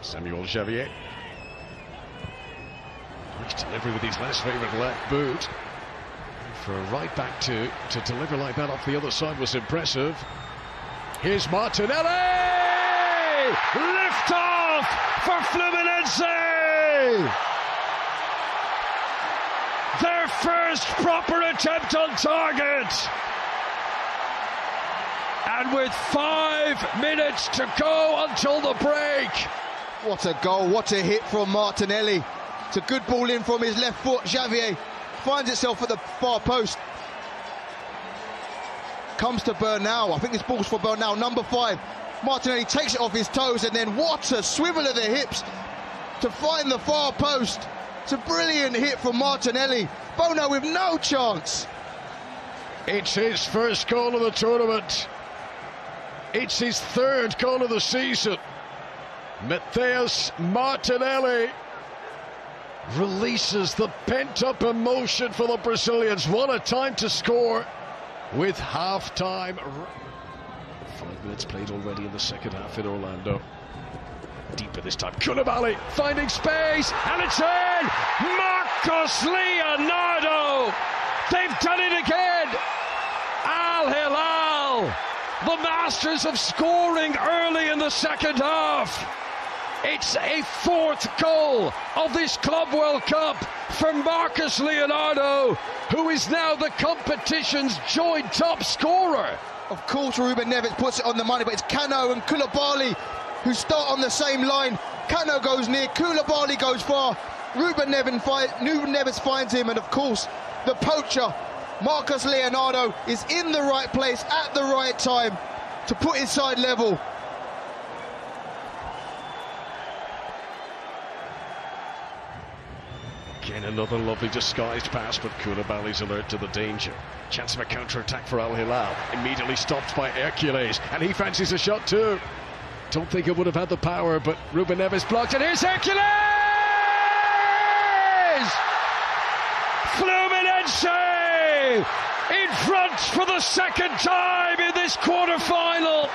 Samuel Javier. Nice delivery with his less favourite left boot. For a right back to deliver like that off the other side was impressive. Here's Martinelli! Lift off for Fluminense! Their first proper attempt on target! And with 5 minutes to go until the break. What a goal, what a hit from Martinelli. It's a good ball in from his left foot. Javier finds itself at the far post. Comes to Bernal. I think this ball's for Bernal, number 5. Martinelli takes it off his toes, and then what a swivel of the hips to find the far post. It's a brilliant hit from Martinelli. Bono with no chance. It's his first goal of the tournament. It's his 3rd goal of the season. Matheus Martinelli releases the pent-up emotion for the Brazilians. What a time to score with half-time. 5 minutes played already in the second half in Orlando. Deeper this time, Koulibaly finding space, and it's in! Marcos Leonardo! They've done it again! Al Hilal, the masters of scoring early in the second half. It's a 4th goal of this Club World Cup for Marcos Leonardo, who is now the competition's joint top scorer. Of course, Ruben Neves puts it on the money, but it's Cano and Koulibaly who start on the same line. Cano goes near, Koulibaly goes far. Ruben Neves finds him, and of course, the poacher, Marcos Leonardo, is in the right place at the right time to put his side level. Again, another lovely disguised pass, but Koulibaly's alert to the danger. Chance of a counter-attack for Al Hilal. Immediately stopped by Hercules, and he fancies a shot too. Don't think it would have had the power, but Ruben Neves blocked, and here's Hercules! Fluminense in front for the 2nd time in this quarter-final.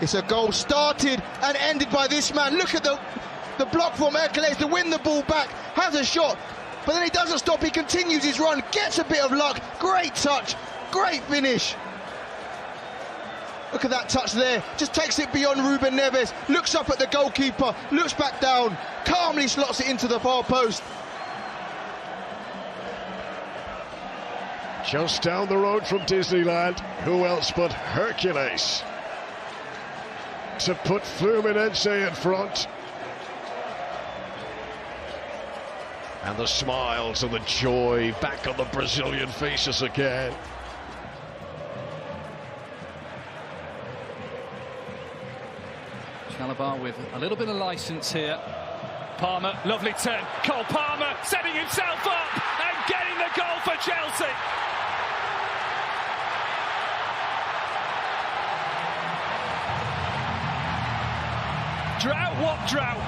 It's a goal started and ended by this man. Look at the block from Hercules to win the ball back, has a shot, but then he doesn't stop, he continues his run, gets a bit of luck, great touch, great finish. Look at that touch there, just takes it beyond Ruben Neves, looks up at the goalkeeper, looks back down, calmly slots it into the far post. Just down the road from Disneyland, who else but Hercules to put Fluminense in front. And the smiles and the joy back on the Brazilian faces again. Chalobah with a little bit of license here. Palmer, lovely turn. Cole Palmer setting himself up and getting the goal for Chelsea. Drought, what drought?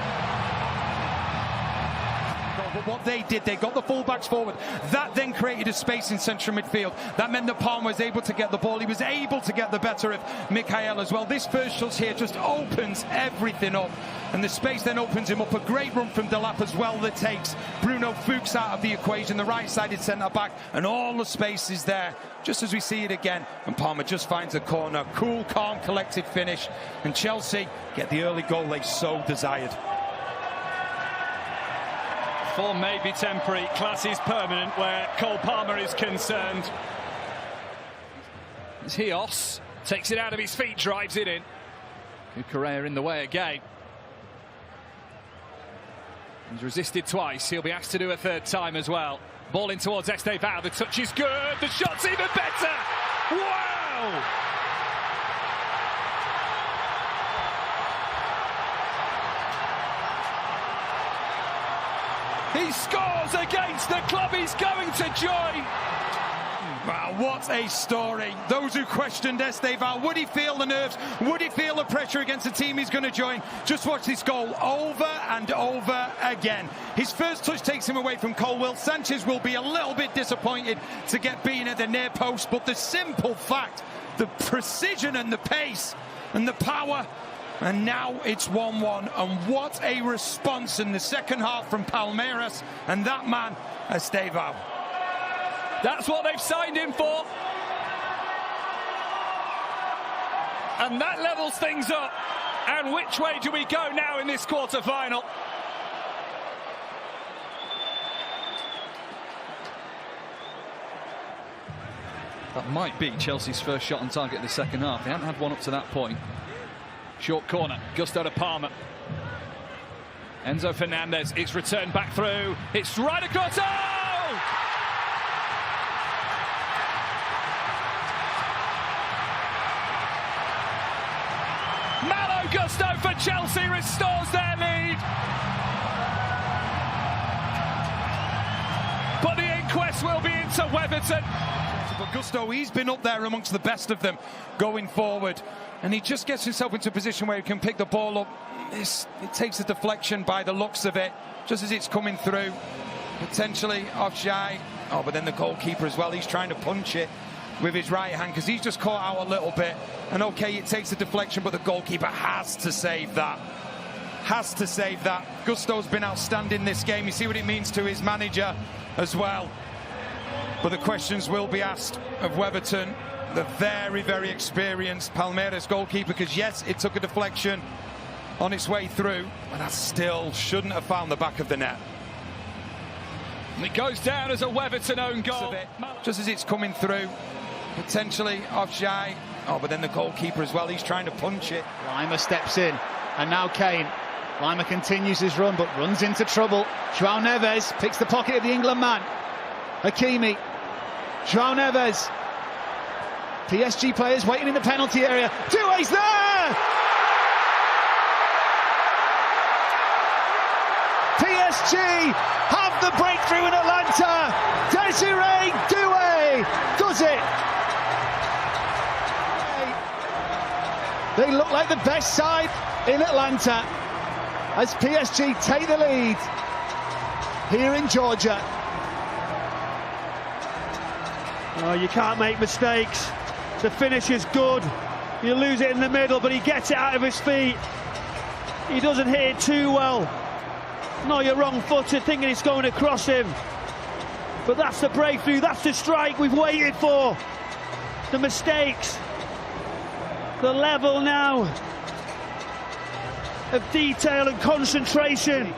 But what they did, they got the fullbacks forward. That then created a space in central midfield. That meant that Palmer was able to get the ball. He was able to get the better of Mikhail as well. This first shot here just opens everything up. And the space then opens him up. A great run from Delap as well that takes Bruno Fuchs out of the equation. The right-sided centre-back. And all the space is there, just as we see it again. And Palmer just finds a corner. Cool, calm, collected finish. And Chelsea get the early goal they so desired. Form may be temporary, class is permanent where Cole Palmer is concerned. As Hios takes it out of his feet, drives it in. Correa in the way again. He's resisted twice, he'll be asked to do a 3rd time as well. Ball in towards Estevao, the touch is good, the shot's even better! Wow! He scores against the club he's going to join. Wow, what a story. Those who questioned Estevao, would he feel the nerves? Would he feel the pressure against the team he's going to join? Just watch this goal over and over again. His first touch takes him away from Colwill. Sanchez will be a little bit disappointed to get beaten at the near post, but the simple fact, the precision and the pace and the power And now it's 1-1, and what a response in the second half from Palmeiras, and that man, Estevao. That's what they've signed him for. And that levels things up. And which way do we go now in this quarter-final? That might be Chelsea's first shot on target in the second half. They haven't had one up to that point. Short corner, Gusto to Palmer. Enzo Fernandez, it's returned back through. It's right across. Oh! Malo Gusto for Chelsea restores their lead. But the inquest will be into Weatherton. But Gusto, he's been up there amongst the best of them going forward, and he just gets himself into a position where he can pick the ball up. It takes a deflection by the looks of it, just as it's coming through, potentially offside. Oh, but then the goalkeeper as well, he's trying to punch it with his right hand because he's just caught out a little bit. And okay, it takes a deflection, but the goalkeeper has to save that. Has to save that. Gusto's been outstanding this game. You see what it means to his manager as well. But the questions will be asked of Weatherton, the very, very experienced Palmeiras goalkeeper, because yes, it took a deflection on its way through, but that still shouldn't have found the back of the net. And it goes down as a Weatherton own goal. Just as it's coming through, potentially offside. Oh, but then the goalkeeper as well, he's trying to punch it. Lima steps in, and now Kane. Lima continues his run, but runs into trouble. João Neves picks the pocket of the England man. Hakimi, João Neves. PSG players waiting in the penalty area. Doué's there! PSG have the breakthrough in Atlanta. Désiré Doué does it. They look like the best side in Atlanta as PSG take the lead here in Georgia. Oh, you can't make mistakes. The finish is good. You lose it in the middle, but he gets it out of his feet. He doesn't hit it too well. No, you're wrong-footed, thinking it's going across him. But that's the breakthrough, that's the strike we've waited for. The mistakes. The level now of detail and concentration.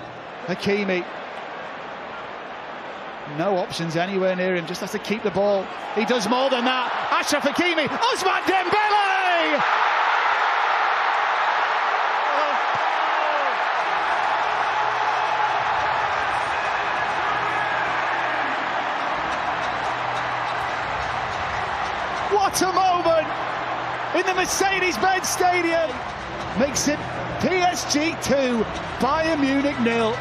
Hakimi. No options anywhere near him, just has to keep the ball. He does more than that. Achraf Hakimi, Ousmane Dembele! What a moment in the Mercedes-Benz Stadium. Makes it PSG 2, Bayern Munich 0.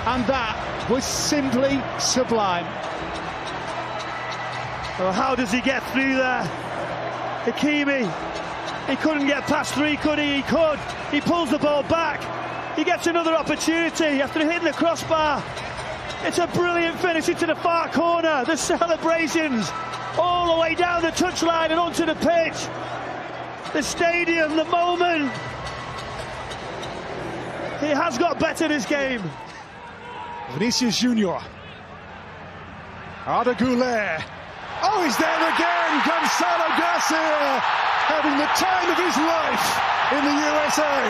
And that was simply sublime. Oh, how does he get through there? Hakimi, he couldn't get past three, could he? He could. He pulls the ball back. He gets another opportunity after hitting the crossbar. It's a brilliant finish into the far corner. The celebrations all the way down the touchline and onto the pitch. The stadium, the moment. He has got better this game. Vinicius Junior. Arda Güler. Oh, he's there again. Gonzalo Garcia having the time of his life in the USA.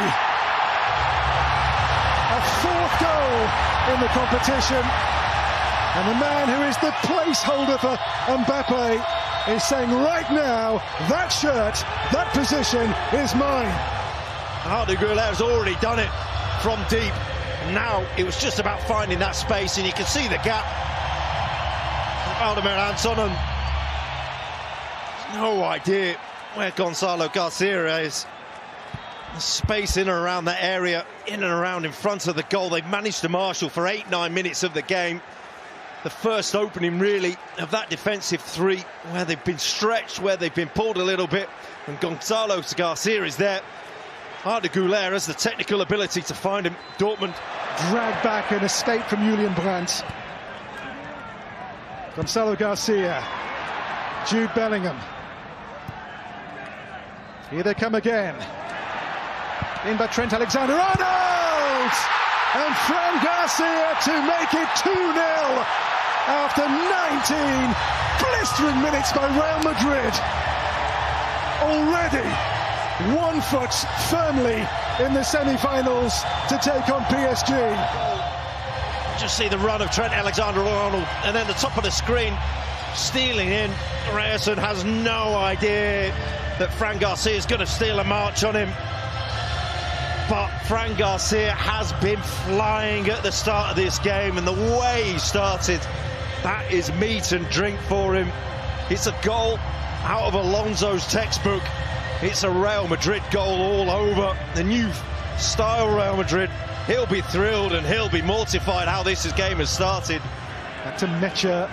A fourth goal in the competition. And the man who is the placeholder for Mbappe is saying right now, that shirt, that position is mine. Arda Güler has already done it from deep. Now it was just about finding that space, and you can see the gap. Vladimir Antonin, no idea where Gonzalo Garcia is. The space in and around that area, in and around in front of the goal. They've managed to marshal for 8-9 minutes of the game. The first opening really of that defensive three, where they've been stretched, where they've been pulled a little bit, and Gonzalo Garcia is there. Arda Güler has the technical ability to find him. Dortmund Dragged back and escape from Julian Brandt. Gonzalo Garcia. Jude Bellingham. Here they come again. In by Trent Alexander-Arnold! And Fran Garcia to make it 2-0 after 19 blistering minutes by Real Madrid. Already 1 foot firmly in the semi-finals to take on PSG. Just see the run of Trent Alexander-Arnold, and then the top of the screen stealing in. Ryerson has no idea that Fran Garcia is going to steal a march on him. But Fran Garcia has been flying at the start of this game, and the way he started, that is meat and drink for him. It's a goal out of Alonso's textbook. It's a Real Madrid goal all over. The new style Real Madrid. He'll be thrilled and he'll be mortified how this game has started. Back to Mecha.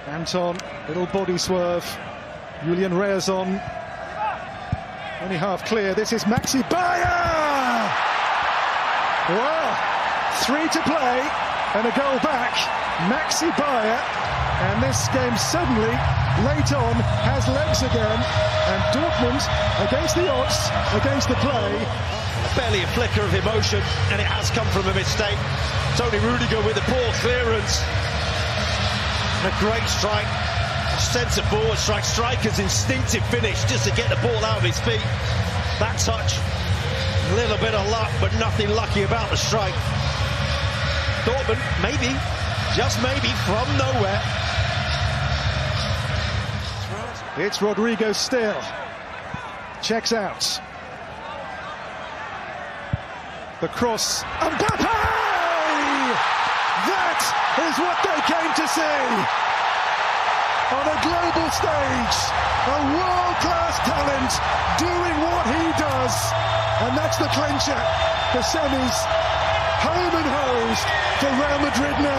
Anton, little body swerve. Julian Ryerson. Only half clear. This is Maxi Bayer! Well, 3 to play and a goal back. Maxi Bayer. And this game suddenly, late on, has legs again. And Dortmund, against the odds, against the play. Barely a flicker of emotion, and it has come from a mistake. Tony Rudiger with a poor clearance. And a great strike. Centre-forward strike. Striker's instinctive finish just to get the ball out of his feet. That touch, a little bit of luck, but nothing lucky about the strike. Dortmund, maybe, just maybe, from nowhere. It's Rodrigo still. Checks out. The cross. Mbappe! That is what they came to see. On a global stage, a world-class talent doing what he does. And that's the clincher. The semis, home and hosed for Real Madrid now.